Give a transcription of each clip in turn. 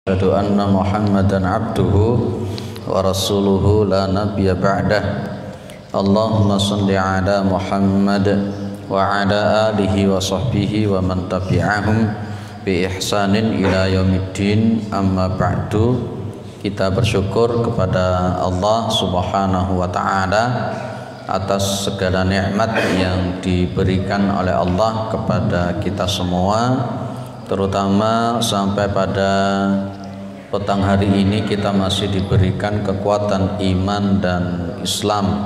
Asyhadu anna Muhammadan abduhu wa rasuluhu la nabiyya ba'dah. Allahumma shalli ala Muhammad wa ala alihi wa sahbihi wa man tabi'ahum bi ihsanin ila yaumiddin. Amma ba'du. Kita bersyukur kepada Allah Subhanahu wa taala atas segala nikmat yang diberikan oleh Allah kepada kita semua, terutama sampai pada petang hari ini kita masih diberikan kekuatan iman dan Islam,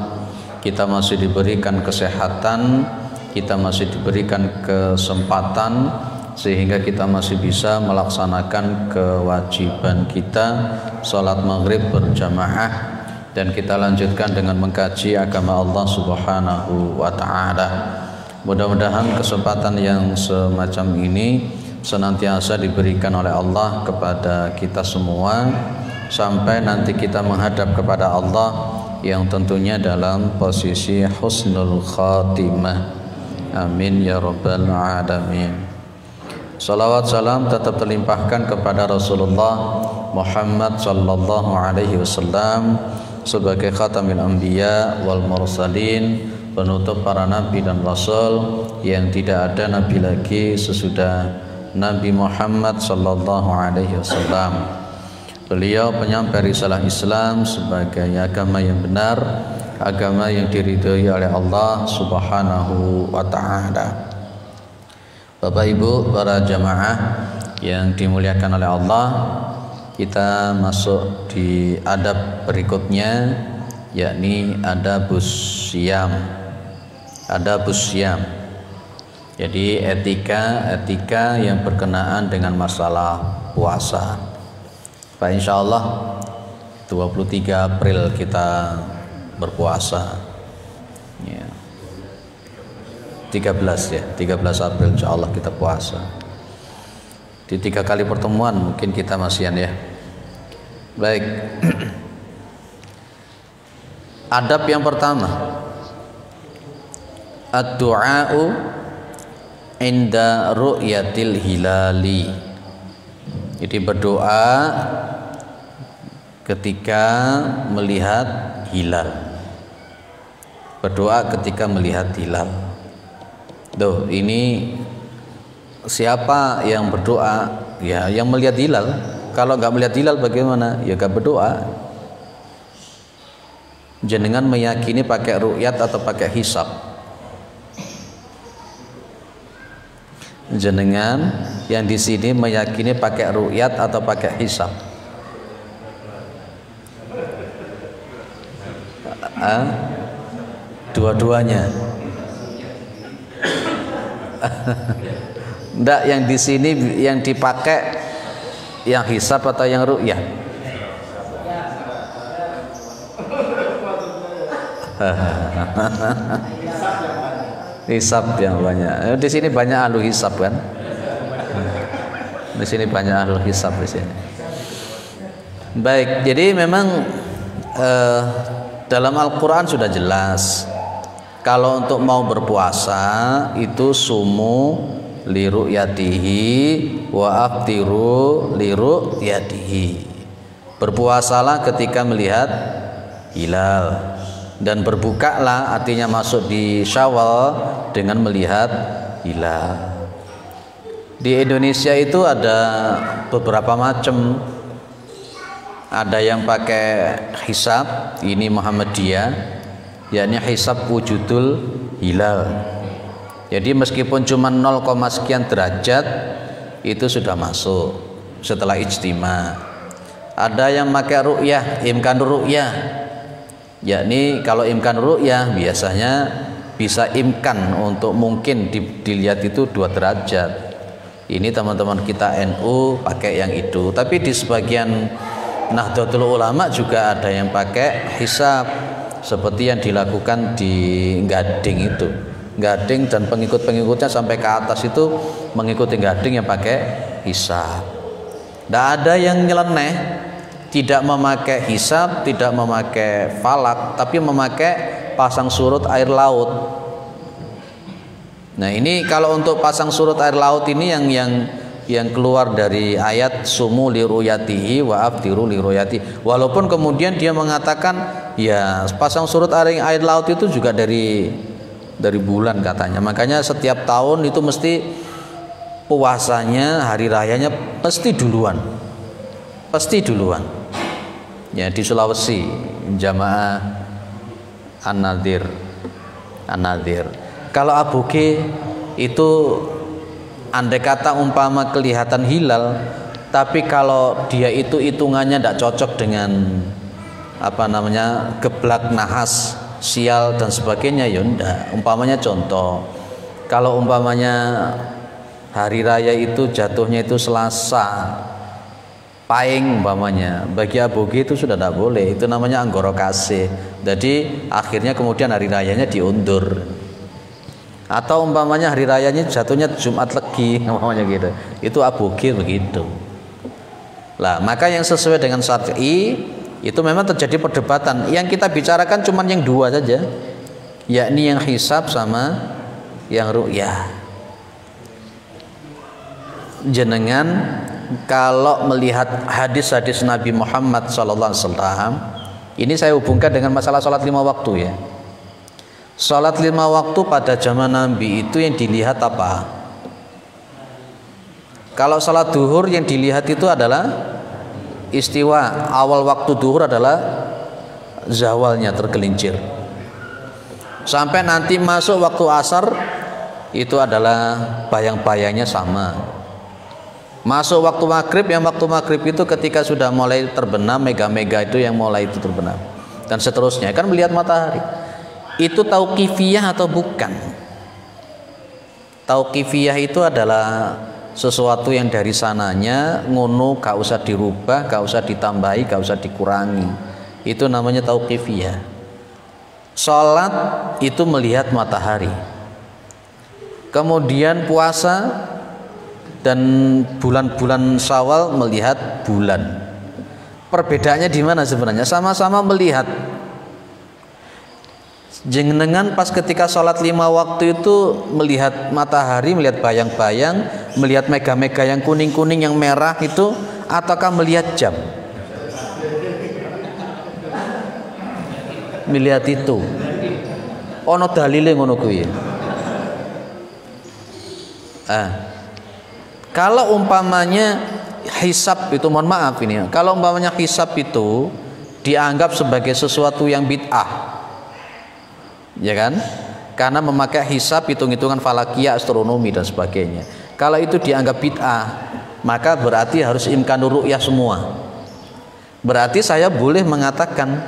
kita masih diberikan kesehatan, kita masih diberikan kesempatan sehingga kita masih bisa melaksanakan kewajiban kita salat maghrib berjamaah, dan kita lanjutkan dengan mengkaji agama Allah Subhanahu wa ta'ala. Mudah-mudahan kesempatan yang semacam ini senantiasa diberikan oleh Allah kepada kita semua sampai nanti kita menghadap kepada Allah yang tentunya dalam posisi husnul khatimah. Amin ya rabbal alamin. Salawat salam tetap terlimpahkan kepada Rasulullah Muhammad sallallahu alaihi wasallam sebagai khatamil anbiya wal mursalin, penutup para nabi dan rasul yang tidak ada nabi lagi sesudah Nabi Muhammad sallallahu alaihi wasallam. Beliau penyampai risalah Islam sebagai agama yang benar, agama yang diridhoi oleh Allah Subhanahu wa taala. Bapak Ibu para jamaah yang dimuliakan oleh Allah, kita masuk di adab berikutnya, yakni adabus syiyam. Adabus syiyam. Jadi etika yang berkenaan dengan masalah puasa. Pak, insya Allah 23 April kita berpuasa. Ya. 13 April insya Allah kita puasa. Di 3 kali pertemuan mungkin kita masihan ya. Baik. Adab yang pertama, ad-du'a'u inda ru'yatil hilali. Jadi berdoa ketika melihat hilal. Berdoa ketika melihat hilal. Tuh, ini siapa yang berdoa? Ya, yang melihat hilal. Kalau nggak melihat hilal bagaimana? Ya nggak berdoa. Jenengan meyakini pakai ru'yat atau pakai hisab? Jenengan yang di sini meyakini pakai ru'yat atau pakai hisab? Dua-duanya. Enggak, yang di sini yang dipakai yang hisab atau yang ru'yat? Hisab yang banyak. Di sini banyak ahlu hisab kan? Di sini banyak ahlu hisab di sini. Baik, jadi memang dalam Al-Quran sudah jelas kalau untuk mau berpuasa itu sumu li ru'yatihi wa aftiru li ru'yatihi. Berpuasalah ketika melihat hilal, dan berbukalah artinya masuk di Syawal dengan melihat hilal. Di Indonesia itu ada beberapa macam. Ada yang pakai hisab, ini Muhammadiyah, yakni hisab wujudul hilal. Jadi meskipun cuma 0, sekian derajat itu sudah masuk setelah ijtima. Ada yang pakai ru'yah, imkan ru'yah, yakni kalau imkan ru'yah biasanya bisa imkan untuk mungkin dilihat itu 2 derajat. Ini teman-teman kita NU pakai yang itu. Tapi di sebagian Nahdlatul Ulama juga ada yang pakai hisab, seperti yang dilakukan di Gading itu. Gading dan pengikut-pengikutnya sampai ke atas itu mengikuti Gading yang pakai hisab. Tidak ada yang nyeleneh, tidak memakai hisab, tidak memakai falak, tapi memakai pasang surut air laut. Nah, ini kalau untuk pasang surut air laut ini yang yang keluar dari ayat sumu li ru'yatihi wa aftiru li ru'yatihi. Walaupun kemudian dia mengatakan ya pasang surut air laut itu juga dari bulan katanya. Makanya setiap tahun itu mesti puasanya, hari rayanya pasti duluan. Pasti duluan. Ya di Sulawesi jamaah An-Nadir. Kalau aboge itu andai kata umpama kelihatan hilal, tapi kalau dia itu hitungannya tidak cocok dengan geblak nahas, sial dan sebagainya, ya ndak. Umpamanya contoh, kalau umpamanya hari raya itu jatuhnya itu Selasa Pahing umpamanya, bagi aboge itu sudah tidak boleh, itu namanya anggoro kasih. Jadi akhirnya kemudian hari rayanya diundur. Atau umpamanya hari rayanya jatuhnya Jumat Legi umpamanya gitu, itu aboge begitu. Lah maka yang sesuai dengan syar'i itu memang terjadi perdebatan. Yang kita bicarakan cuma yang dua saja, yakni yang hisab sama yang ru'yah. Jenengan kalau melihat hadis-hadis Nabi Muhammad SAW, ini saya hubungkan dengan masalah sholat 5 waktu ya. Sholat 5 waktu pada zaman Nabi itu yang dilihat apa? Kalau sholat duhur yang dilihat itu adalah istiwa, awal waktu duhur adalah zawalnya tergelincir. Sampai nanti masuk waktu asar itu adalah bayang-bayangnya sama. Masuk waktu maghrib, yang waktu maghrib itu ketika sudah mulai terbenam, mega-mega itu yang mulai itu terbenam, dan seterusnya. Kan melihat matahari itu tauqifiyah atau bukan? Tauqifiyah itu adalah sesuatu yang dari sananya ngono, gak usah dirubah, gak usah ditambahi, gak usah dikurangi. Itu namanya tauqifiyah. Sholat itu melihat matahari. Kemudian puasa dan bulan-bulan Syawal melihat bulan. Perbedaannya di mana sebenarnya? Sama-sama melihat. Jenengan pas ketika sholat 5 waktu itu melihat matahari, melihat bayang-bayang, melihat mega-mega yang kuning-kuning, yang merah itu, ataukah melihat jam? Melihat itu. Ono dalile ngono kuwi. Kalau umpamanya hisab itu, mohon maaf ini, kalau umpamanya hisab itu dianggap sebagai sesuatu yang bid'ah, ya kan? Karena memakai hisab, hitung-hitungan falakiyah, astronomi dan sebagainya. Kalau itu dianggap bid'ah, maka berarti harus imkanur ru'yah semua. Berarti saya boleh mengatakan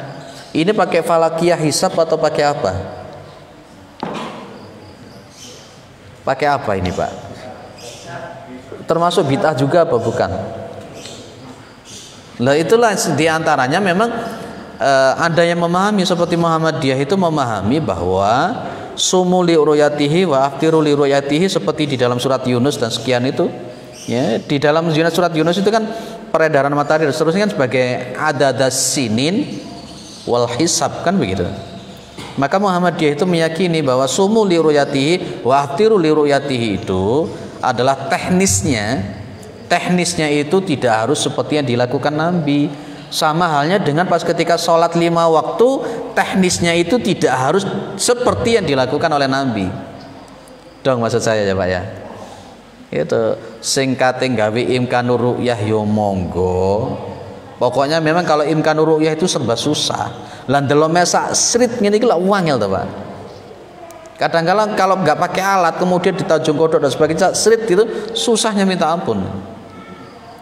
ini pakai falakiyah hisab atau pakai apa? Pakai apa ini Pak? Termasuk bid'ah juga apa bukan? Lah itulah diantaranya memang ada yang memahami seperti Muhammadiyah itu memahami bahwa sumu li ru'yatihi wa aftiru li ru'yatihi, seperti di dalam surat Yunus dan sekian itu ya. Di dalam surat Yunus itu kan peredaran matahari dan seterusnya kan sebagai adadas sinin wal hisab kan begitu. Maka Muhammadiyah itu meyakini bahwa sumu li ru'yatihi wa aftiru li ru'yatihi itu adalah teknisnya itu tidak harus seperti yang dilakukan Nabi. Sama halnya dengan pas ketika sholat 5 waktu, teknisnya itu tidak harus seperti yang dilakukan oleh Nabi. Dong maksud saya ya Pak ya. Itu singkate gawe imkanur ru'yah yo monggo. Pokoknya memang kalau imkanur ru'yah itu serba susah. Lan delome sak srit ngene iki lak wangel to Pak. Kadang-kadang kalau nggak pakai alat kemudian ditajung kodok dan sebagainya, srit itu susahnya minta ampun.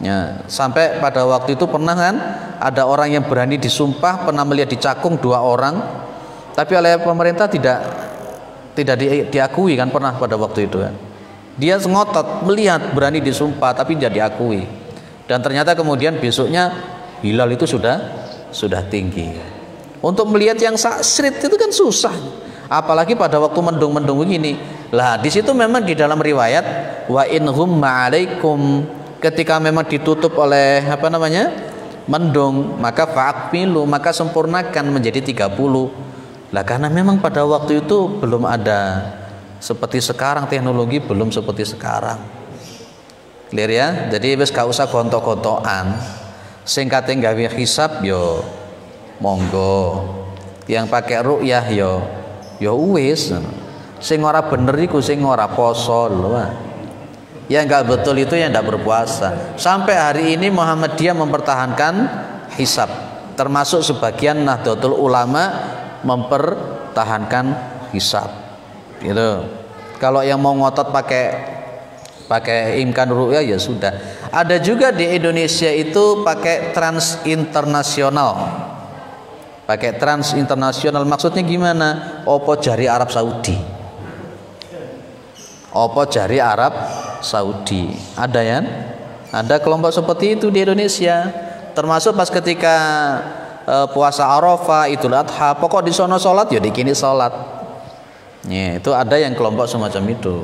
Ya, sampai pada waktu itu pernah kan ada orang yang berani disumpah pernah melihat di Cakung 2 orang, tapi oleh pemerintah tidak diakui kan, pernah pada waktu itu kan. Dia ngotot melihat, berani disumpah tapi tidak diakui. Dan ternyata kemudian besoknya hilal itu sudah tinggi. Untuk melihat yang srit itu kan susah. Apalagi pada waktu mendung-mendung begini. Lah di situ memang di dalam riwayat wa inhum ma'alaikum, ketika memang ditutup oleh mendung, maka fa'akmilu, maka sempurnakan menjadi 30. Lah karena memang pada waktu itu belum ada seperti sekarang, teknologi belum seperti sekarang. Clear ya? Jadi wis gak usah gontok-gontokan. Sing kate gawe hisab yo monggo. Yang pakai ru'yah yo wis. Sing ora bener iku sing ora poso lho. Yang enggak betul itu yang enggak berpuasa. Sampai hari ini Muhammadiyah mempertahankan hisab. Termasuk sebagian Nahdlatul Ulama mempertahankan hisab. Gitu. Kalau yang mau ngotot pakai imkan ru'yah ya sudah. Ada juga di Indonesia itu pakai trans internasional. Pakai trans internasional maksudnya gimana? Opo jari Arab Saudi. Opo jari Arab Saudi. Ada ya? Ada kelompok seperti itu di Indonesia. Termasuk pas ketika puasa Arafah, Idul Adha, pokok di sono salat ya dikini salat. Ya, itu ada yang kelompok semacam itu.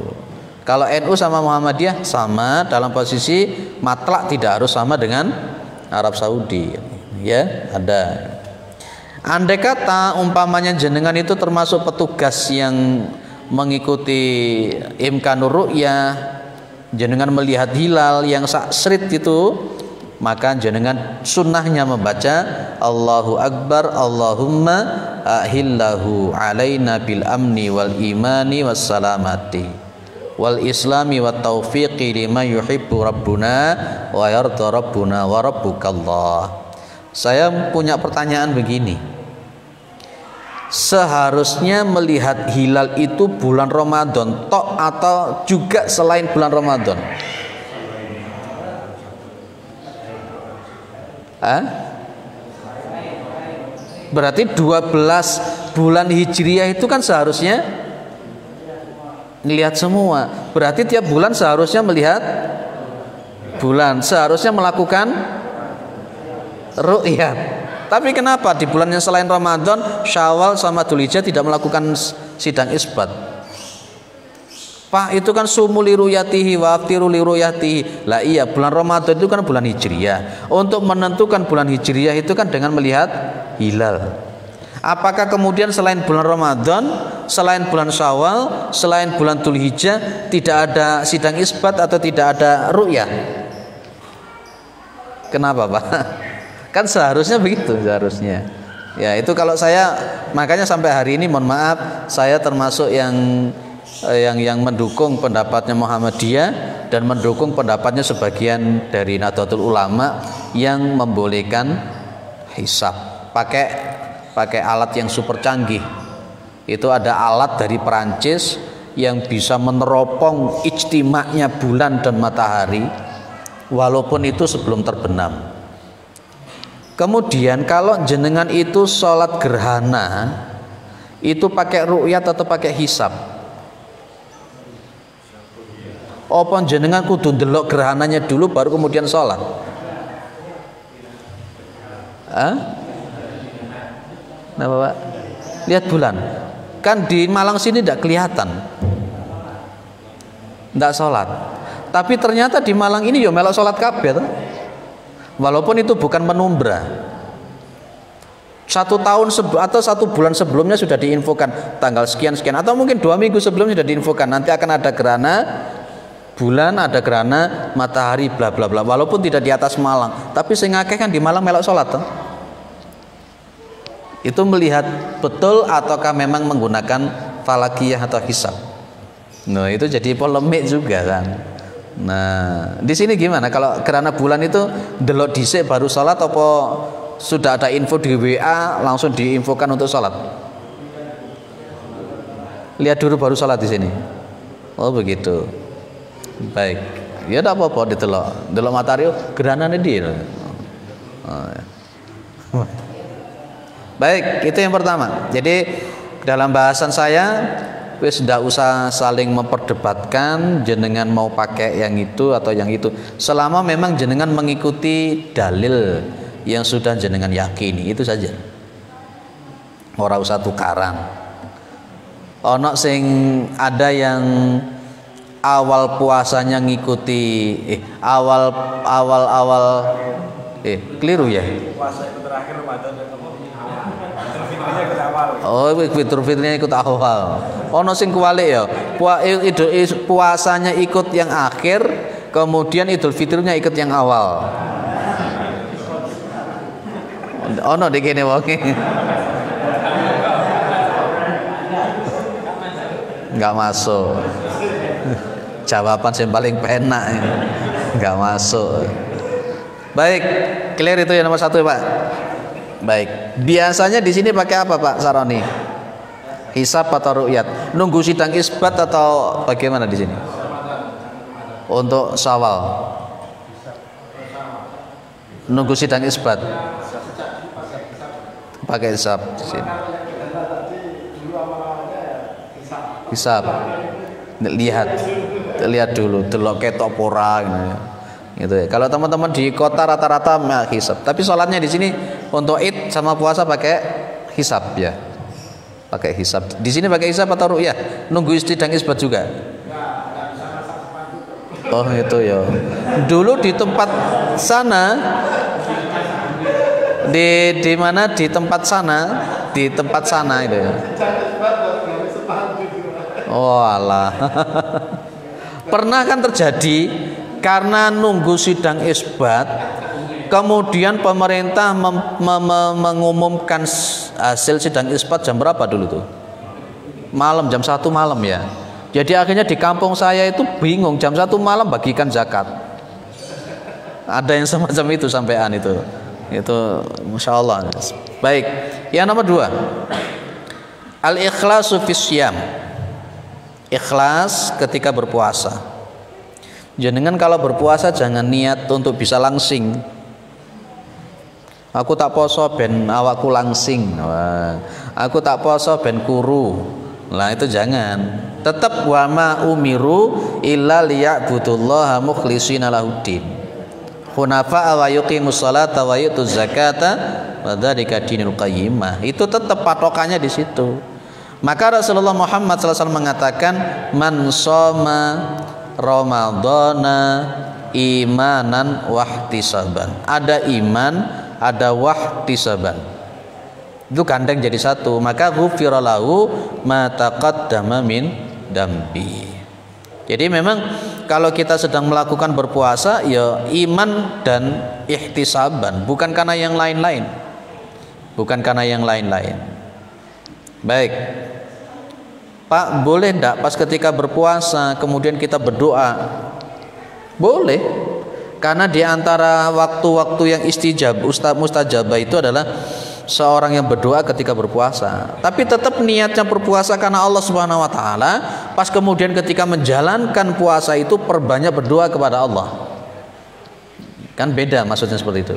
Kalau NU sama Muhammadiyah sama dalam posisi matlak tidak harus sama dengan Arab Saudi. Ya, ada. Andai kata umpamanya jenengan itu termasuk petugas yang mengikuti imkanur ru'yah, jenengan melihat hilal yang saksrit itu, maka jenengan sunnahnya membaca Allahu Akbar Allahumma ahillahu alaina bil amni wal imani was salamati wal islami wat taufiqi lima yuhibbu rabbuna wa yarda rabbuna wa rabbukallah. Saya punya pertanyaan begini. Seharusnya melihat hilal itu bulan Ramadan tok atau juga selain bulan Ramadan? Berarti 12 bulan Hijriah itu kan seharusnya melihat semua. Berarti tiap bulan seharusnya melihat bulan, seharusnya melakukan ru'yat. Tapi kenapa di bulan yang selain Ramadan, Syawal sama Dzulhijjah tidak melakukan sidang isbat? Pak, itu kan sumu li ruyatihi wa aftiru li ruyatihi. Lah iya, bulan Ramadan itu kan bulan Hijriah. Untuk menentukan bulan Hijriah itu kan dengan melihat hilal. Apakah kemudian selain bulan Ramadan, selain bulan Syawal, selain bulan Dzulhijjah tidak ada sidang isbat atau tidak ada ru'yah? Kenapa, Pak? Kan seharusnya begitu, seharusnya. Ya, itu kalau saya, makanya sampai hari ini mohon maaf, saya termasuk yang mendukung pendapatnya Muhammadiyah dan mendukung pendapatnya sebagian dari Nahdlatul Ulama yang membolehkan hisab pakai alat yang super canggih. Itu ada alat dari Perancis yang bisa meneropong ijtima'nya bulan dan matahari walaupun itu sebelum terbenam. Kemudian kalau jenengan itu sholat gerhana itu pakai ru'yat atau pakai hisab? Apa jenengan kudu ndelok gerhananya dulu baru kemudian sholat? Kenapa, Pak? Lihat bulan. Kan di Malang sini tidak kelihatan, tidak sholat. Tapi ternyata di Malang ini yo melok sholat kabeh. Walaupun itu bukan penumbra. 1 tahun atau 1 bulan sebelumnya sudah diinfokan tanggal sekian atau mungkin 2 minggu sebelumnya sudah diinfokan nanti akan ada gerhana bulan, ada gerhana matahari, bla bla bla. Walaupun tidak di atas Malang, tapi sing akeh kan di Malang melok sholat toh. Itu melihat betul ataukah memang menggunakan falakiyah atau hisab. Nah, itu jadi polemik juga kan. Nah, di sini gimana? Kalau gerhana bulan itu delok dhisik baru sholat, apa sudah ada info di WA langsung diinfokan untuk sholat? Lihat dulu baru sholat di sini. Oh begitu. Baik. Ya tidak apa-apa delok matahari gerhana ini dia. Baik, itu yang pertama. Jadi dalam bahasan saya wis ndak usah saling memperdebatkan jenengan mau pakai yang itu atau yang itu. Selama memang jenengan mengikuti dalil yang sudah jenengan yakini, itu saja. Ora usah tukaran. Ono sing ada yang awal puasanya ngikuti awal keliru ya. Puasa itu terakhir Ramadan Oh, Fitur Fitrinya ikut awal. Ono sing kuwalik ya. Puasanya ikut yang akhir, kemudian Idul Fitrinya ikut yang awal. Ono di kene wonge. Enggak masuk. Jawaban yang paling penak ini. Enggak masuk. Baik, clear itu ya nomor 1 Pak. Baik. Biasanya di sini pakai apa Pak Saroni? Hisab atau ru'yat? Nunggu sidang isbat atau bagaimana di sini? Untuk Syawal. Nunggu sidang isbat. Pakai hisab di sini. Hisab. Lihat dulu, delok ketok pora gitu ya. Kalau teman-teman di kota rata-rata hisab. Tapi sholatnya di sini untuk Id sama puasa pakai hisab ya. Pakai hisab. Di sini pakai hisab atau ru'yah? Nunggu sidang isbat juga. Oh itu ya. Dulu di tempat sana di mana di tempat sana itu ya. Oh alah. Pernah kan terjadi karena nunggu sidang isbat, kemudian pemerintah mengumumkan hasil sidang isbat jam berapa dulu tuh? Malam, jam 1 malam ya. Jadi akhirnya di kampung saya itu bingung, jam 1 malam bagikan zakat. Ada yang semacam itu sampean itu. Itu Masya Allah. Baik, yang nomor 2, al-ikhlasu fisyam. Ikhlas ketika berpuasa. Jangan kalau berpuasa jangan niat untuk bisa langsing. Aku tak poso ben awakku langsing. Aku tak poso ben kuru. Lah itu jangan. Tetap wa ma umiru illa liya'budullaha mukhlishina lahuddin. Hunafa wa yuqimus salata wa yutuz zakata wa dzalika dinul qayyimah. Itu tetap patokannya di situ. Maka Rasulullah Muhammad SAW mengatakan man shoma ramadhana imanan wahtisaban. Ada iman, ada wahtisaban. Itu gandeng jadi satu. Maka ghufira lahu ma taqaddama min dambi. Jadi memang kalau kita sedang melakukan berpuasa ya iman dan ihtisaban, bukan karena yang lain-lain. Bukan karena yang lain-lain. Baik. Pak, boleh enggak pas ketika berpuasa kemudian kita berdoa? Boleh. Karena di antara waktu-waktu yang mustajabah itu adalah seorang yang berdoa ketika berpuasa. Tapi tetap niatnya berpuasa karena Allah Subhanahu wa taala, pas kemudian ketika menjalankan puasa itu perbanyak berdoa kepada Allah. Kan beda maksudnya seperti itu.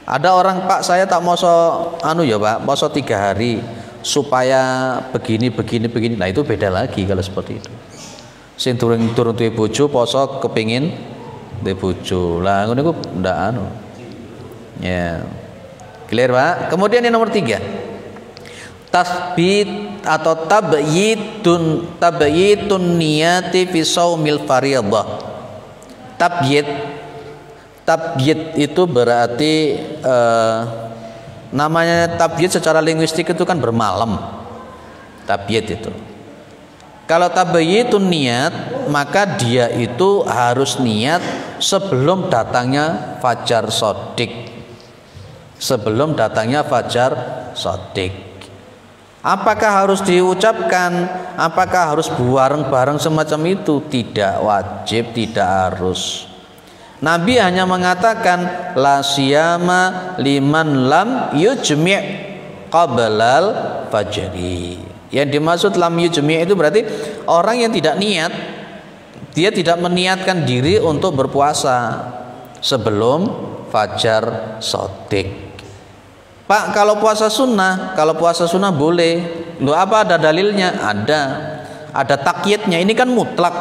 Ada orang, Pak, saya tak mau Pak, poso 3 hari supaya begini. Nah itu beda lagi kalau seperti itu. Sing turun duwe bojo poso kepingin duwe bojo. Lah ngono iku ndak Ya. Clear, Pak? Kemudian yang nomor 3. Tasbit atau tabyitun niyati fi shaumil fardhah. Tabyit itu berarti namanya tabyid secara linguistik itu kan bermalam. Tabyid itu. Kalau tabyitun niat, maka dia itu harus niat sebelum datangnya fajar shadiq. Sebelum datangnya fajar shadiq. Apakah harus diucapkan? Apakah harus bareng-bareng semacam itu? Tidak wajib, tidak harus. Nabi hanya mengatakan la siyama liman lam yujmi' qablal fajri. Yang dimaksud lam yujmi' itu berarti orang yang tidak niat, dia tidak meniatkan diri untuk berpuasa sebelum fajar shadiq. Pak, kalau puasa sunnah boleh. Loh, apa ada dalilnya? Ada takyidnya. Ini kan mutlak.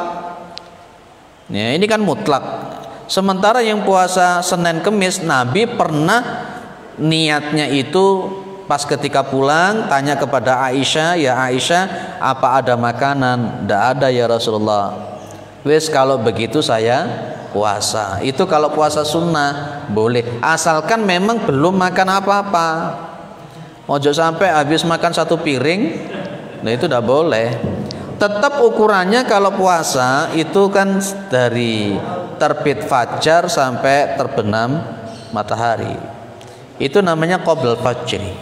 Ya, ini kan mutlak. Sementara yang puasa Senin Kemis, Nabi pernah niatnya itu pas ketika pulang tanya kepada Aisyah, ya Aisyah, apa ada makanan? Tidak ada ya Rasulullah. Wes kalau begitu saya puasa. Itu kalau puasa sunnah boleh, asalkan memang belum makan apa-apa. Ojo sampai habis makan 1 piring, nah itu tidak boleh. Tetap ukurannya kalau puasa itu kan dari terbit fajar sampai terbenam matahari. Itu namanya qoblal fajri.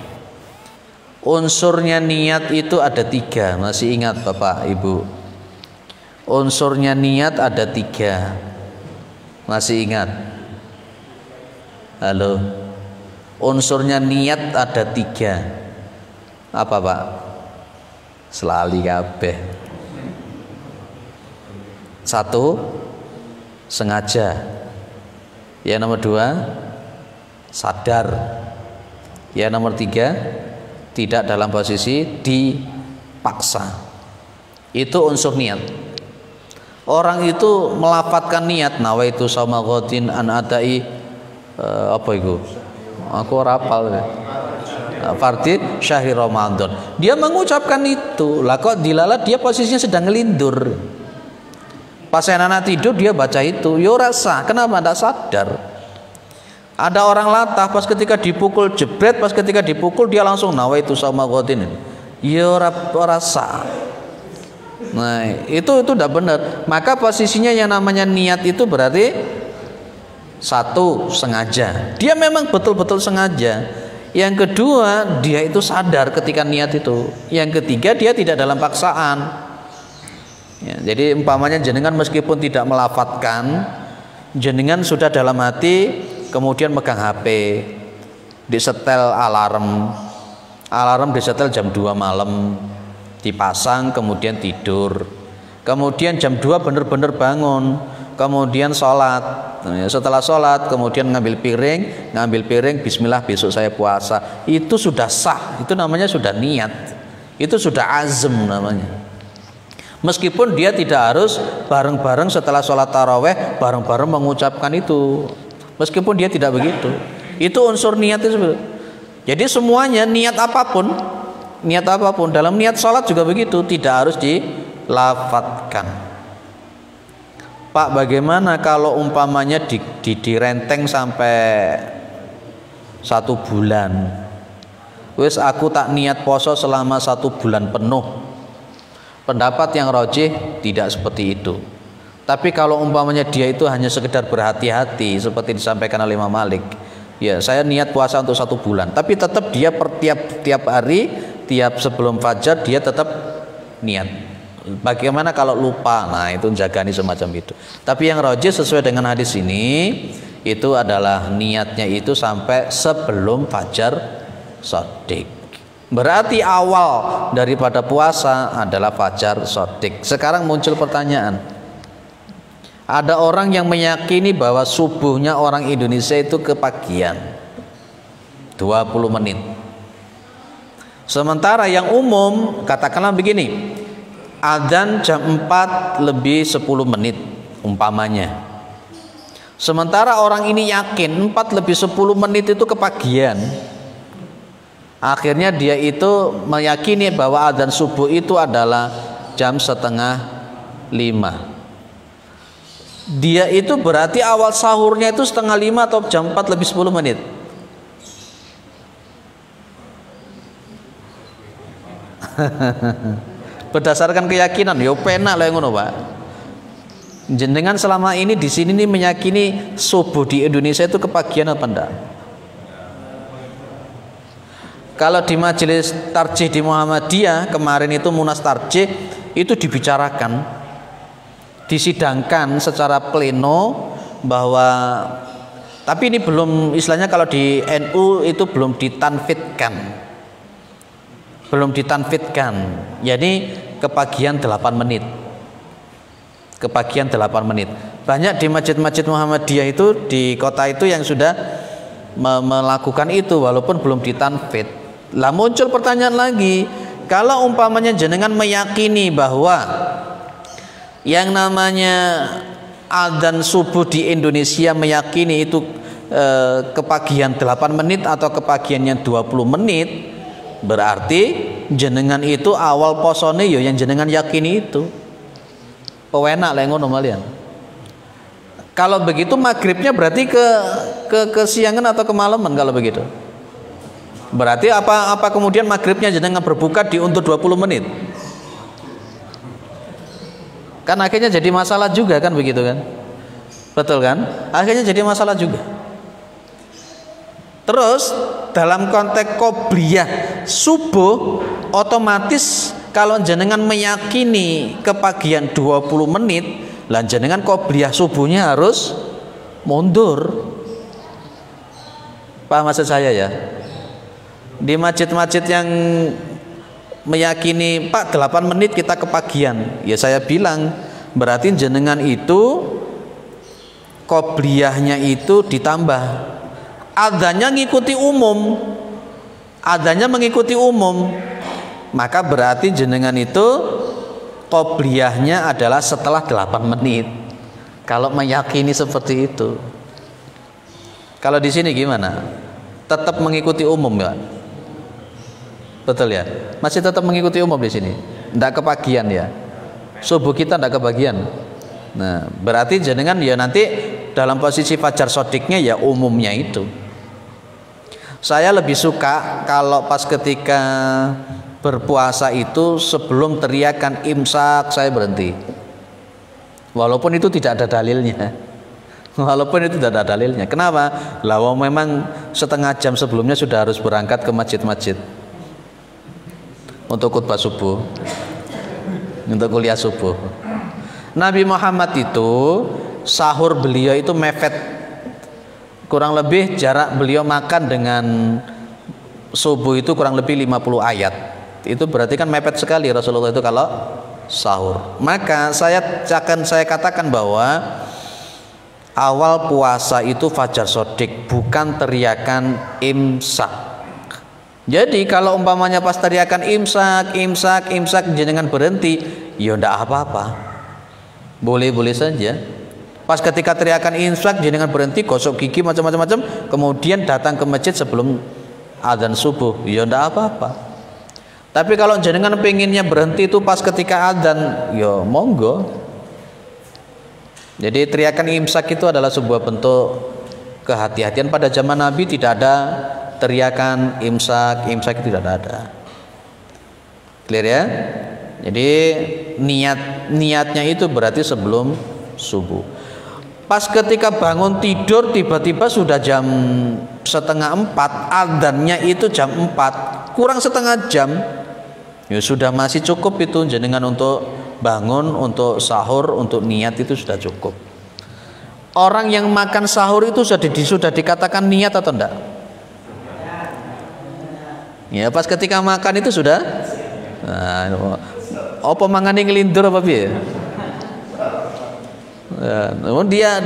Unsurnya niat itu ada 3. Masih ingat Bapak Ibu? Unsurnya niat ada 3. Masih ingat? Halo? Unsurnya niat ada 3. Apa Pak? Selali kabeh. 1, sengaja. Yang nomor 2, sadar. Yang nomor 3, tidak dalam posisi dipaksa. Itu unsur niat. Orang itu melafadzkan niat, nawaitu shauma ghadin an adai apa itu? Aku rapal. Fardhi syahri Ramadan. Dia mengucapkan itu. Lah kok dilalat dia posisinya sedang ngelindur. Pas anak tidur dia baca itu. Yo rasa, kenapa tidak sadar? Ada orang latah pas ketika dipukul jebret, pas ketika dipukul dia langsung nawaitu shauma ghadin. Yo rasa. Nah, itu tidak benar. Maka posisinya yang namanya niat itu berarti 1, sengaja. Dia memang betul-betul sengaja. Yang kedua, dia itu sadar ketika niat itu. Yang ketiga, dia tidak dalam paksaan. Ya, jadi umpamanya jenengan meskipun tidak melafadzkan, jenengan sudah dalam hati, kemudian megang HP, disetel alarm disetel jam 2 malam, dipasang, kemudian tidur, kemudian jam 2 benar-benar bangun, kemudian sholat, setelah sholat kemudian ngambil piring, bismillah besok saya puasa. Itu sudah sah, itu namanya sudah niat, itu sudah azm namanya. Meskipun dia tidak harus bareng-bareng setelah sholat taraweh bareng-bareng mengucapkan itu, meskipun dia tidak begitu, itu unsur niat itu. Jadi semuanya niat apapun dalam niat sholat juga begitu, tidak harus dilafadzkan. Pak, bagaimana kalau umpamanya direnteng sampai 1 bulan? Wes aku tak niat poso selama 1 bulan penuh. Pendapat yang rajih tidak seperti itu. Tapi kalau umpamanya dia itu hanya sekedar berhati-hati seperti disampaikan oleh Imam Malik, ya saya niat puasa untuk 1 bulan, tapi tetap dia tiap hari, tiap sebelum fajar dia tetap niat. Bagaimana kalau lupa? Nah, itu jagani semacam itu. Tapi yang rajih sesuai dengan hadis ini, itu adalah niatnya itu sampai sebelum fajar shadiq. Berarti awal daripada puasa adalah fajar shadiq. Sekarang muncul pertanyaan. Ada orang yang meyakini bahwa subuhnya orang Indonesia itu kepagian 20 menit. Sementara yang umum katakanlah begini, adzan jam 4 lebih 10 menit umpamanya. Sementara orang ini yakin 4 lebih 10 menit itu kepagian. Akhirnya dia itu meyakini bahwa adzan subuh itu adalah jam 4:30. Dia itu berarti awal sahurnya itu 4:30 atau jam 4 lebih 10 menit. Berdasarkan keyakinan, yo penak lah ngono, Pak. Jenengan selama ini di sini nih meyakini subuh di Indonesia itu kepagian apa enggak? Kalau di majelis tarjih di Muhammadiyah kemarin itu munas tarjih itu dibicarakan, disidangkan secara pleno bahwa, tapi ini belum, istilahnya kalau di NU itu belum ditanfidkan. Jadi kepagian 8 menit. Kepagian 8 menit. Banyak di masjid-masjid Muhammadiyah itu di kota itu yang sudah melakukan itu walaupun belum ditanfid. Lah muncul pertanyaan lagi, kalau umpamanya jenengan meyakini bahwa yang namanya adzan subuh di Indonesia meyakini itu kepagian 8 menit atau kepagiannya 20 menit, berarti jenengan itu awal posone yo yang jenengan yakini itu. Pewenak lah ngono malian. Kalau begitu maghribnya berarti ke siangan atau kemalaman kalau begitu. Berarti apa kemudian maghribnya jenengan berbuka di untuk 20 menit? Kan akhirnya jadi masalah juga kan begitu kan? Betul kan? Akhirnya jadi masalah juga. Terus dalam konteks qobliyah subuh, otomatis kalau jenengan meyakini kepagian 20 menit, lah jenengan qobliyah subuhnya harus mundur. Paham maksud saya ya? Di masjid-masjid yang meyakini Pak 8 menit kita kepagian, ya saya bilang berarti jenengan itu qobliyahnya itu ditambah. Adzannya mengikuti umum, maka berarti jenengan itu qobliyahnya adalah setelah 8 menit. Kalau meyakini seperti itu. Kalau di sini gimana? Tetap mengikuti umum ya? Betul ya? Masih tetap mengikuti umum di sini. Tidak kepagian ya? Subuh kita tidak kebagian. Nah, berarti jenengan ya nanti dalam posisi fajar shodiknya ya umumnya itu. Saya lebih suka kalau pas ketika berpuasa itu sebelum teriakan imsak saya berhenti. Walaupun itu tidak ada dalilnya. Kenapa? Lah memang setengah jam sebelumnya sudah harus berangkat ke masjid-masjid untuk khutbah subuh, untuk kuliah subuh. Nabi Muhammad itu sahur beliau itu mepet, kurang lebih jarak beliau makan dengan subuh itu kurang lebih 50 ayat. Itu berarti kan mepet sekali Rasulullah itu kalau sahur. Maka saya katakan bahwa awal puasa itu fajar sodik, bukan teriakan imsak. Jadi kalau umpamanya pas teriakan imsak jenengan berhenti, ya ndak apa-apa, boleh-boleh saja. Pas ketika teriakan imsak jenengan berhenti, gosok gigi macam-macam, kemudian datang ke masjid sebelum adzan subuh, ya ndak apa-apa. Tapi kalau jenengan pengennya berhenti itu pas ketika adzan, ya monggo. Jadi teriakan imsak itu adalah sebuah bentuk kehati-hatian. Pada zaman Nabi tidak ada teriakan imsak itu tidak ada. Clear ya? Jadi niatnya itu berarti sebelum subuh. Pas ketika bangun tidur tiba-tiba sudah jam 3:30, adzannya itu jam 4, kurang setengah jam. Ya sudah masih cukup itu jenengan untuk bangun, untuk sahur, untuk niat itu sudah cukup. Orang yang makan sahur itu sudah dikatakan niat atau enggak? Ya pas ketika makan itu sudah. Nah, apa mangane ngelindur apa piye?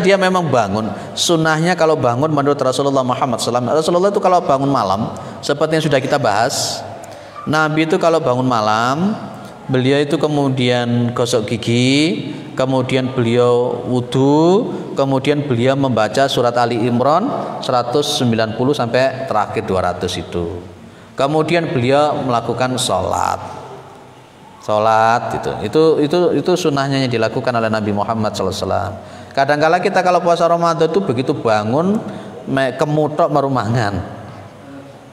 Dia memang bangun. Sunnahnya kalau bangun menurut Rasulullah Muhammad SAW, Rasulullah itu kalau bangun malam, seperti yang sudah kita bahas, Nabi itu kalau bangun malam, beliau itu kemudian gosok gigi, kemudian beliau wudhu, kemudian beliau membaca surat Ali Imran 190 sampai terakhir 200 itu. Kemudian beliau melakukan sholat itu sunnahnya yang dilakukan oleh Nabi Muhammad SAW. Kadang-kala kita kalau puasa Ramadan itu begitu bangun kemutok merumangan,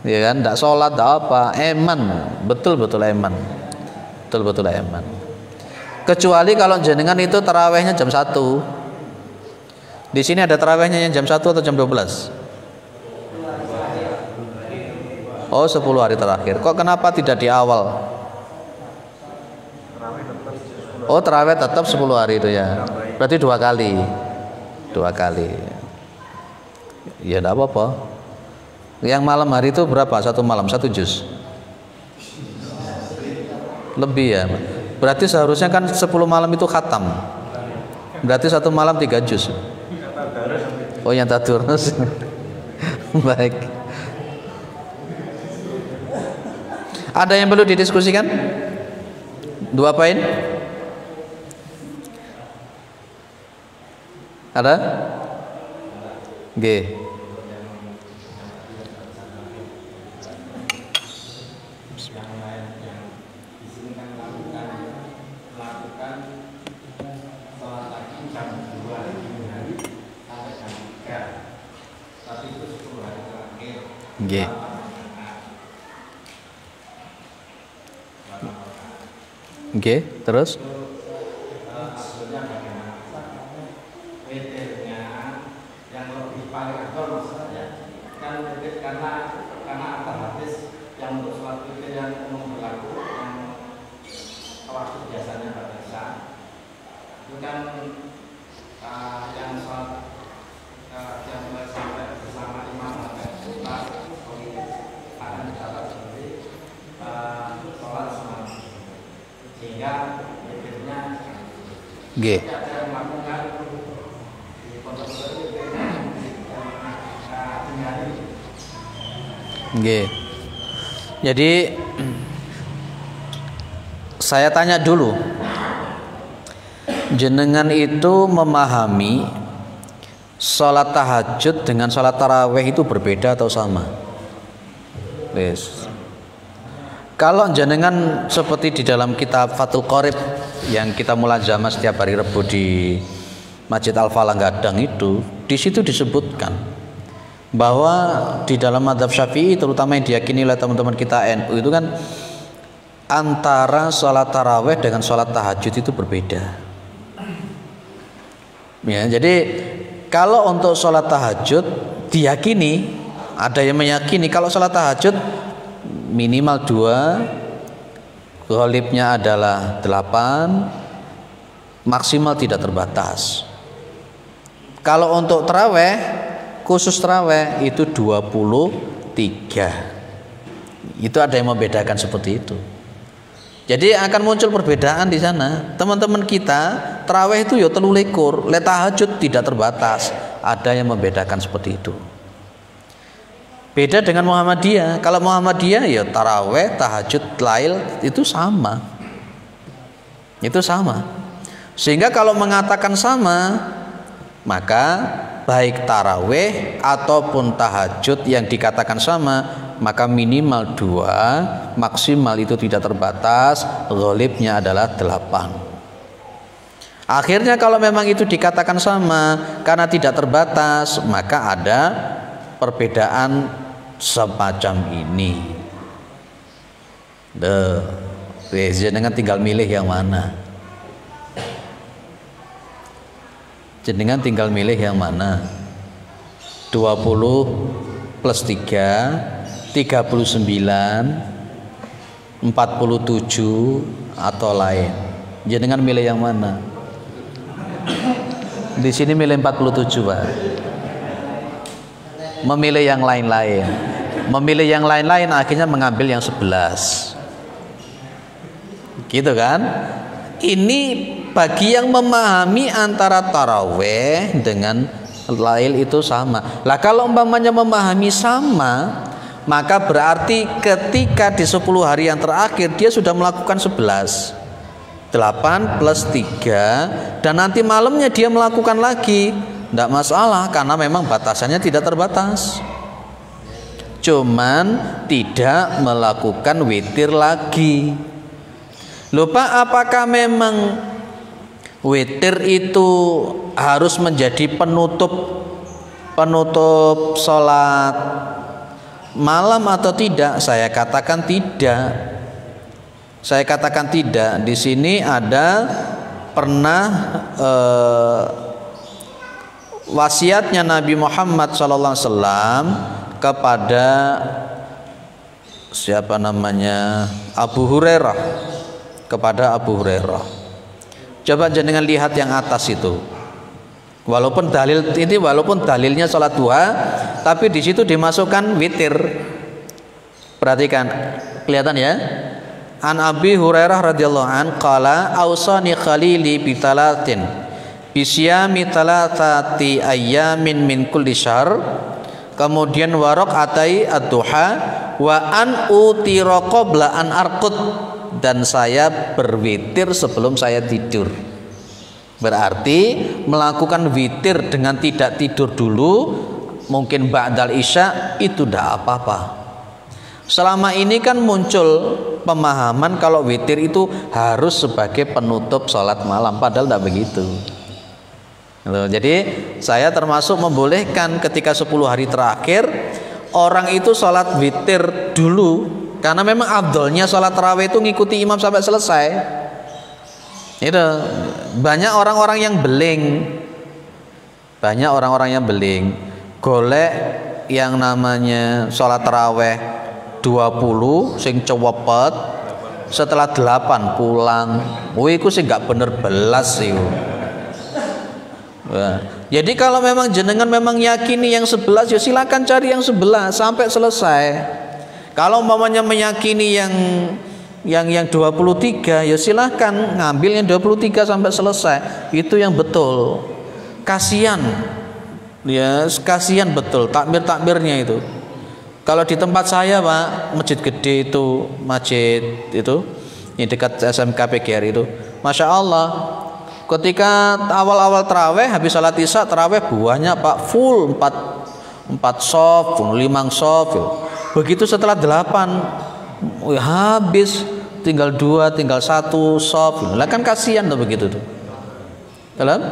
ya kan, tidak sholat, tidak apa, eman, betul-betul eman. Kecuali kalau jenengan itu tarawehnya jam 1. Di sini ada tarawehnya yang jam 1 atau jam 12? Oh 10 hari terakhir. Kok kenapa tidak di awal? Oh taraweh tetap 10 hari itu ya. Berarti 2 kali. Ya tidak apa-apa. Yang malam hari itu berapa? Satu malam 1 juz. Lebih ya. Berarti seharusnya kan 10 malam itu khatam. Berarti 1 malam 3 juz. Oh yang tadarus. Baik. Ada yang perlu didiskusikan? 2 poin? Ada? G. G. Terus karena ada hadis yang untuk sholat witir yang umum berlaku yang waktu biasanya pada Isya itu kan yang sholat yang mulai sampai bersama imam sampai kita akan dicatat seperti sholat semalam sehingga witirnya ada yang melakukan di pondok Jadi saya tanya dulu, jenengan itu memahami sholat tahajud dengan sholat taraweh itu berbeda atau sama? Yes. Kalau jenengan seperti di dalam kitab Fathul Qorib yang kita mulazamah setiap hari Rabu di Masjid Al-Falah Gadang itu, di situ disebutkan bahwa di dalam mazhab Syafi'i terutama yang diyakini oleh teman-teman kita NU itu kan antara sholat taraweh dengan sholat tahajud itu berbeda. Ya, jadi kalau untuk sholat tahajud diyakini, ada yang meyakini kalau sholat tahajud minimal 2, ghalibnya adalah 8, maksimal tidak terbatas. Kalau untuk taraweh, khusus taraweh itu 23. Itu ada yang membedakan seperti itu. Jadi akan muncul perbedaan di sana. Teman-teman kita taraweh itu ya 23, le tahajud tidak terbatas. Ada yang membedakan seperti itu. Beda dengan Muhammadiyah. Kalau Muhammadiyah ya taraweh, tahajud, lail itu sama. Itu sama. Sehingga kalau mengatakan sama, maka baik taraweh ataupun tahajud yang dikatakan sama, maka minimal 2, maksimal itu tidak terbatas, ghalibnya adalah 8. Akhirnya kalau memang itu dikatakan sama karena tidak terbatas, maka ada perbedaan semacam ini. Jenengan tinggal milih yang mana. Jenengan tinggal milih yang mana. 20 plus 3, 39, 47 atau lain. Jenengan milih yang mana? Di sini milih 47, Pak. Memilih yang lain-lain. Memilih yang lain-lain akhirnya mengambil yang 11. Gitu kan? Ini bagi yang memahami antara taraweh dengan lail itu sama. Lah kalau umpamanya memahami sama, maka berarti ketika di 10 hari yang terakhir dia sudah melakukan 11. 8 plus 3 dan nanti malamnya dia melakukan lagi. Tidak masalah karena memang batasannya tidak terbatas. Cuman tidak melakukan witir lagi. Lupa apakah memang witir itu harus menjadi penutup sholat malam atau tidak? Saya katakan tidak. Saya katakan tidak. Di sini ada pernah wasiatnya Nabi Muhammad SAW kepada siapa namanya, Abu Hurairah, kepada Abu Hurairah. Coba jenengan lihat yang atas itu. Walaupun dalil ini, walaupun dalilnya sholat duha, tapi di situ dimasukkan witir. Perhatikan, kelihatan ya. An Abi Hurairah radhiyallahu an qala ausani khalili bitalatin bisyami talatati ayyamin min kulli syahr, kemudian waraq atai ad-duha wa an utira qabla an arqud, dan saya berwitir sebelum saya tidur. Berarti melakukan witir dengan tidak tidur dulu, mungkin ba'dal isya, itu tidak apa-apa. Selama ini kan muncul pemahaman kalau witir itu harus sebagai penutup sholat malam, padahal tidak begitu. Jadi saya termasuk membolehkan ketika 10 hari terakhir orang itu sholat witir dulu, karena memang afdolnya sholat tarawih itu ngikuti imam sampai selesai. Itu banyak orang-orang yang beling, golek yang namanya sholat tarawih 20 sing cewepet, setelah 8 pulang. Iku sing gak bener belas iku. Nah, jadi kalau memang jenengan memang yakini yang 11, ya silakan cari yang 11 sampai selesai. Kalau umpamanya meyakini yang 23, ya silahkan ngambil yang 23 sampai selesai. Itu yang betul. Kasihan, ya kasihan betul takbir-takbirnya itu. Kalau di tempat saya Pak, masjid gede itu, masjid itu yang dekat SMK PGRI itu, Masya Allah, ketika awal-awal terawih, habis salat isya terawih buahnya Pak full 4 sof, 5 sof. Begitu setelah 8 habis, tinggal 2, tinggal 1 sof. Lah kan kasihan tuh begitu tuh. Dalam?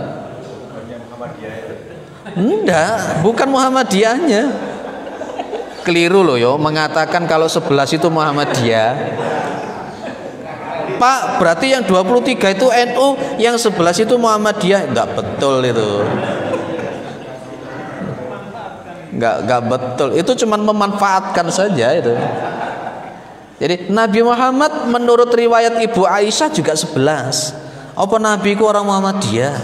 Enggak, bukan Muhammadiyahnya. Keliru loh yo mengatakan kalau 11 itu Muhammadiyah. Pak, berarti yang 23 itu NU, yang 11 itu Muhammadiyah. Enggak betul itu. Enggak betul. Itu cuma memanfaatkan saja itu. Jadi Nabi Muhammad menurut riwayat Ibu Aisyah juga 11. Apa Nabi ku orang Muhammadiyah?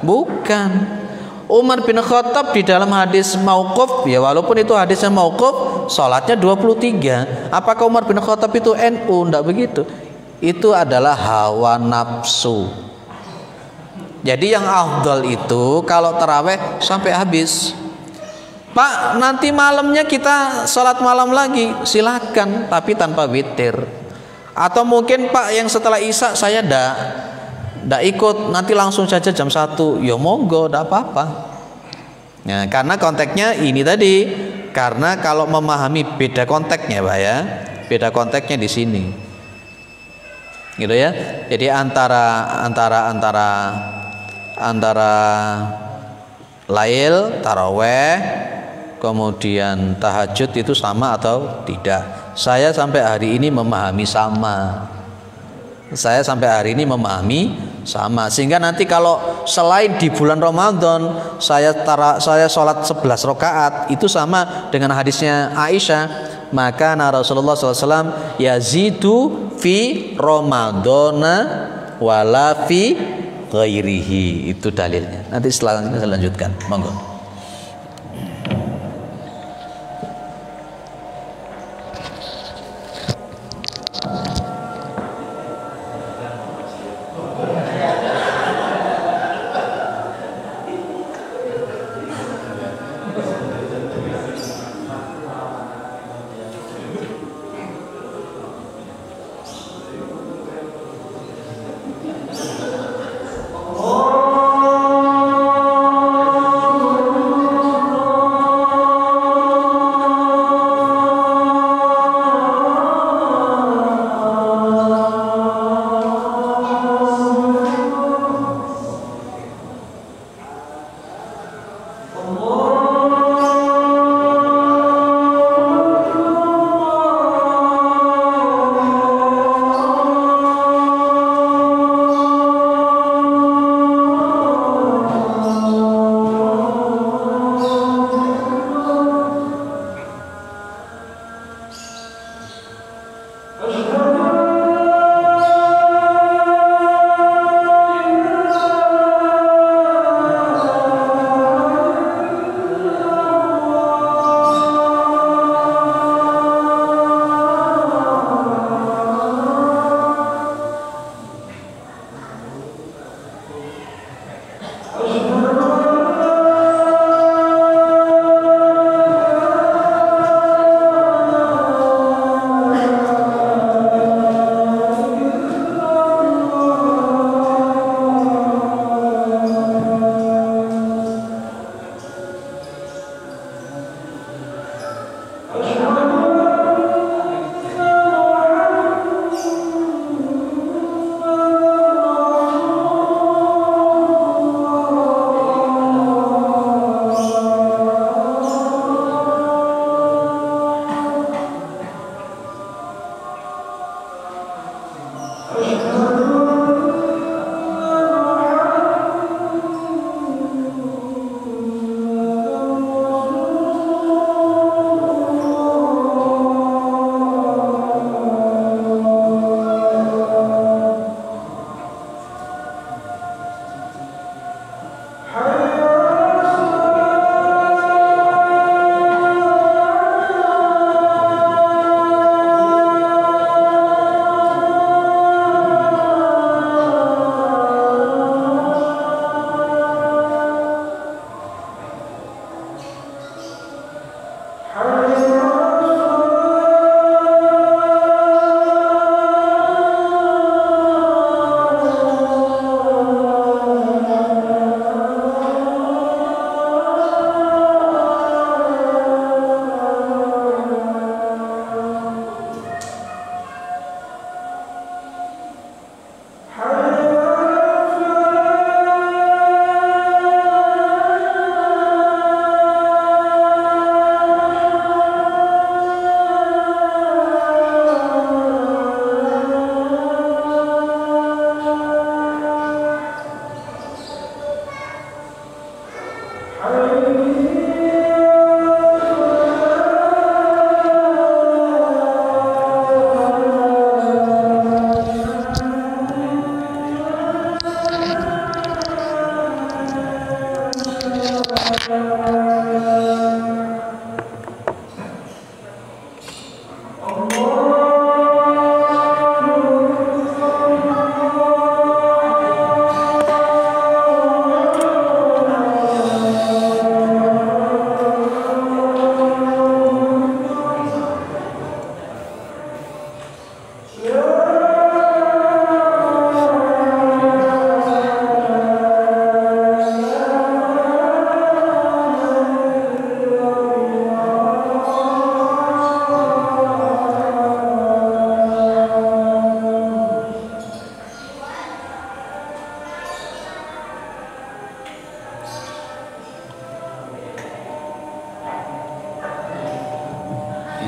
Bukan. Umar bin Khattab di dalam hadis mauquf, ya walaupun itu hadisnya mauquf, salatnya 23. Apakah Umar bin Khattab itu NU? Enggak begitu. Itu adalah hawa nafsu. Jadi yang afdal itu kalau taraweh sampai habis. Pak, nanti malamnya kita salat malam lagi, silakan, tapi tanpa witir. Atau mungkin Pak yang setelah isya saya ndak ikut, nanti langsung saja jam 1. Ya monggo, ndak apa-apa. Nah, karena konteksnya ini tadi. Karena kalau memahami beda konteksnya, Pak ya. Beda konteksnya di sini. Gitu ya. Jadi antara lail, taraweh, kemudian tahajud itu sama atau tidak? Saya sampai hari ini memahami sama. Sehingga nanti kalau selain di bulan Ramadan saya sholat 11 rakaat itu sama dengan hadisnya Aisyah, maka Rasulullah SAW yazidu fi Ramadana wala fi ghairihi. Itu dalilnya. Nanti selanjutnya saya lanjutkan. Monggo.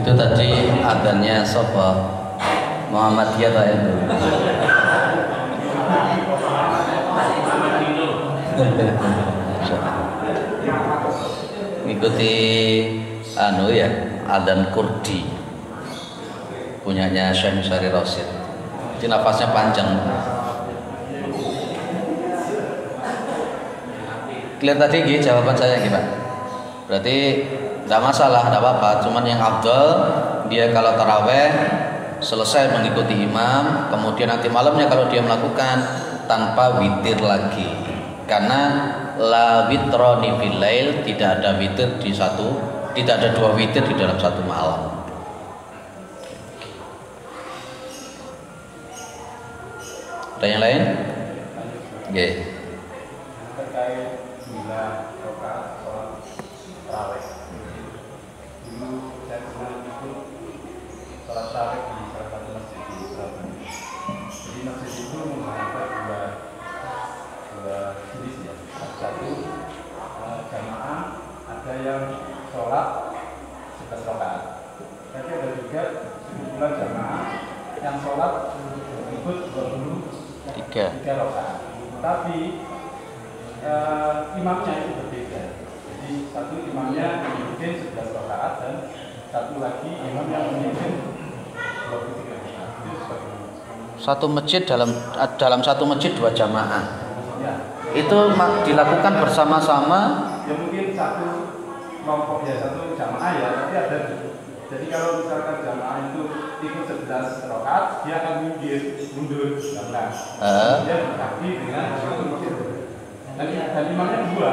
Itu tadi adanya sofa Muhammadiyah tak itu. Ngikuti anu ya, adzan Kurdi punyanya Syekh Nusari Rasyid. Itu nafasnya panjang. Clear tadi gitu jawaban saya gimana? Berarti tidak masalah, tidak apa-apa. Cuman yang afdal dia kalau taraweh selesai mengikuti imam, kemudian nanti malamnya kalau dia melakukan tanpa witir lagi. Karena la witroni fil lail, tidak ada witir di satu, tidak ada dua witir di dalam satu malam. Ada yang lain? Oke. Terkait bila rakaat sholat tarawih, dulu saya pernah ikut sholat tarawih di salah satu masjid di Surabaya. Jadi masjid itu menghadap dua jenis ya. Satu jamaah, ada yang sholat 11 rakaat. Tapi ada juga sekumpulan jamaah yang sholat ikut 23 rakaat. Tapi imamnya itu berbeda. Jadi satu imamnya memimpin 11 rakaat dan satu lagi imam yang memimpin 23 rakaat. Satu masjid dalam satu masjid dua jamaah. Ya. Itu dilakukan bersama-sama. Ya mungkin satu kelompok ya, satu jamaah ya, tapi ada. Jadi kalau misalkan jamaah itu ikut 11 rakaat, dia akan mundur 19. Dia berganti dengan satu masjid. Dan imamnya dua.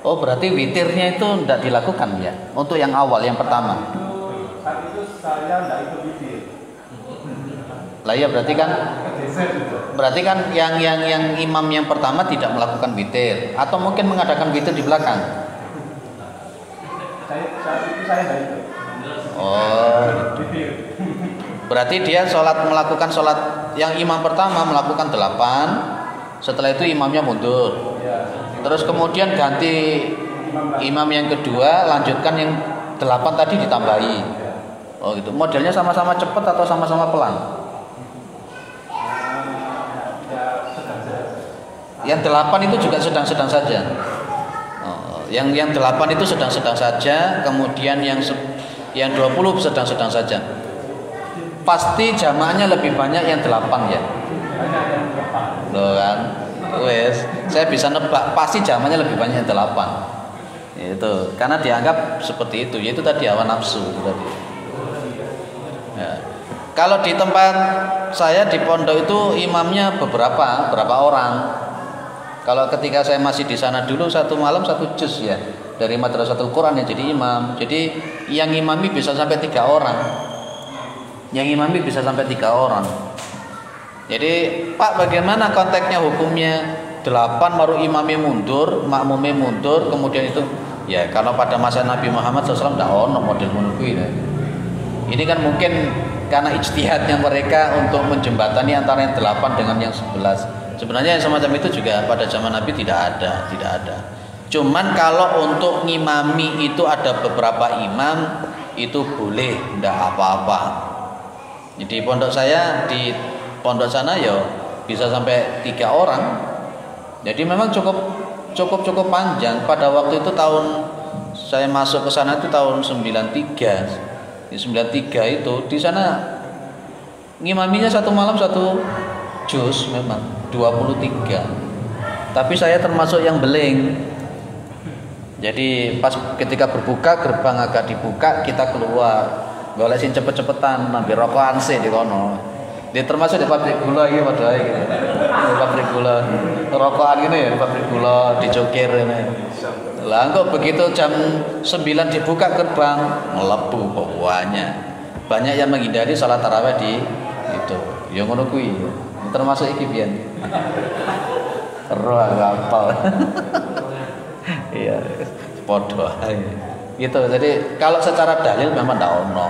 Oh, berarti witirnya itu tidak dilakukan ya? Untuk yang awal, yang pertama. Saat itu saya tidak ikut witir. Lah ya berarti kan yang imam yang pertama tidak melakukan witir atau mungkin mengadakan witir di belakang. Saat itu saya tidak ikut. Oh. Berarti dia melakukan sholat yang imam pertama melakukan 8. Setelah itu imamnya mundur. Terus kemudian ganti imam yang kedua, lanjutkan yang 8 tadi ditambahi. Oh gitu. Modelnya sama-sama cepat atau sama-sama pelan? Yang 8 itu juga sedang-sedang saja. Oh, yang 8 itu sedang-sedang saja, kemudian yang 20 sedang-sedang saja. Pasti jamaahnya lebih banyak yang 8 ya. Loh kan? Wes, saya bisa nebak pasti jamaahnya lebih banyak yang 8. Itu karena dianggap seperti itu, yaitu tadi hawa nafsu itu tadi. Ya. Kalau di tempat saya di pondok itu imamnya berapa orang. Kalau ketika saya masih di sana dulu satu malam 1 juz ya dari Madrasatul Quran yang jadi imam. Jadi yang imami bisa sampai 3 orang. Yang imami bisa sampai 3 orang. Jadi Pak bagaimana konteksnya hukumnya 8 baru imamnya mundur, makmumnya mundur, kemudian itu ya karena pada masa Nabi Muhammad SAW tidak ono model menunggu ini. Ini kan mungkin karena ijtihadnya mereka untuk menjembatani antara yang 8 dengan yang 11. Sebenarnya yang semacam itu juga pada zaman Nabi tidak ada. Cuman kalau untuk ngimami itu ada beberapa imam itu boleh, tidak apa-apa. Jadi pondok saya di pondok sana ya bisa sampai 3 orang. Jadi memang cukup panjang. Pada waktu itu tahun saya masuk ke sana itu tahun 93. Di 93 itu di sana ngimaminya satu malam 1 juz memang 23. Tapi saya termasuk yang beling. Jadi pas ketika berbuka gerbang agak dibuka, kita keluar. golek sing cepet-cepetan ngambil rokokan sih di kono. Dia termasuk di pabrik gula iki padha iki. Di pabrik gula. Rokokan ngene ya di pabrik gula dicukir ini. Lah kok begitu jam 9 dibuka gerbang, melebu pokoknya. Banyak yang menghindari salat tarawih di itu. Ya ngono kuwi. Termasuk iki pian. Roh gampal. Iya, podo. Gitu. Jadi kalau secara dalil memang tidak ono.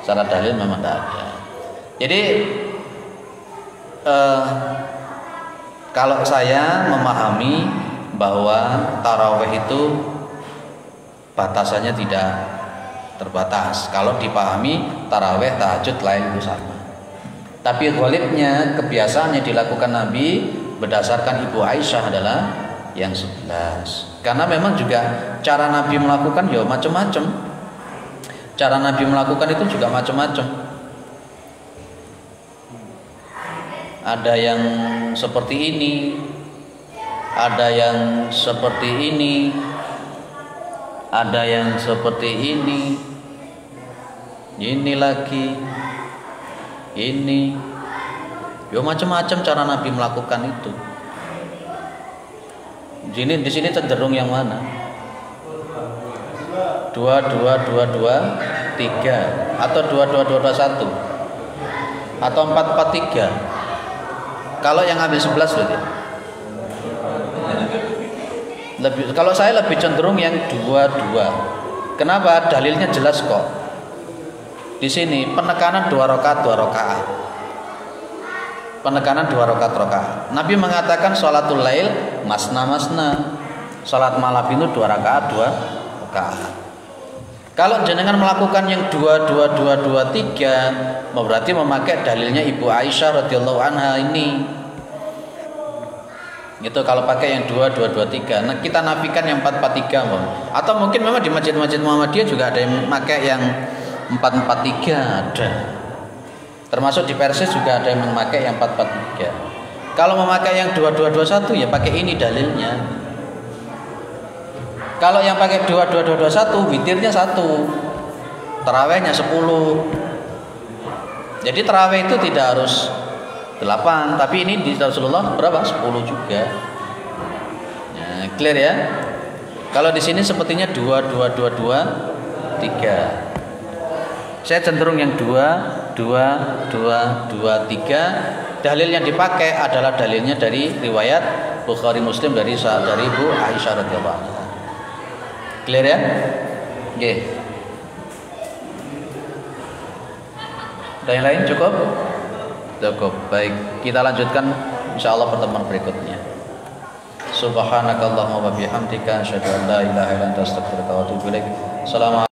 Secara dalil memang tidak ada. Jadi kalau saya memahami bahwa tarawih itu batasannya tidak terbatas. Kalau dipahami tarawih, tahajud, lain itu sama. Tapi ghalibnya kebiasaan yang dilakukan Nabi berdasarkan Ibu Aisyah adalah yang 11. Karena memang juga cara Nabi melakukan ya macam-macam. Cara Nabi melakukan itu juga macam-macam. Ada yang seperti ini, ada yang seperti ini, ada yang seperti ini lagi, ini. Ya macam-macam cara Nabi melakukan itu. Di sini cenderung yang mana? 2 2 2 2 3 atau 2 2 2 2 1 atau 4 4 3. Kalau yang ambil 11 berarti. Kalau saya lebih cenderung yang 2 2. Kenapa? Dalilnya jelas kok. Di sini penekanan 2 rakaat 2 rakaat. Penekanan 2 rakaat. Nabi mengatakan sholatul lail masna. Salat malam itu 2 rakaat 2 rakaat. Kalau jenengan melakukan yang 2 2 2 2 3, berarti memakai dalilnya Ibu Aisyah radhiyallahu anha ini. Gitu kalau pakai yang 2 2 2 3. Nah, kita nafikan yang 4 4 3, Bang. Atau mungkin memang di masjid-masjid Muhammadiyah juga ada yang memakai yang 4 4 3 ada. Termasuk di Persis juga ada yang memakai yang 443. Kalau memakai yang 2221 ya pakai ini dalilnya. Kalau yang pakai 2221 witirnya 1. Tarawihnya 10. Jadi tarawih itu tidak harus 8, tapi ini di Rasulullah berapa? 10 juga. Ya, clear ya? Kalau di sini sepertinya 2222 3. Saya cenderung yang 2 2 2 2 3. Dalil yang dipakai adalah dalilnya dari riwayat Bukhari Muslim dari Ibu Aisyah radhiyallahu anha. Clear ya? Oke. Ada yang lain cukup? Cukup. Baik, kita lanjutkan insyaallah pertemuan berikutnya. Subhanakallahumma wa bihamdika asyhadu an la ilaha illa anta astaghfiruka wa atubu ilaik. Assalamualaikum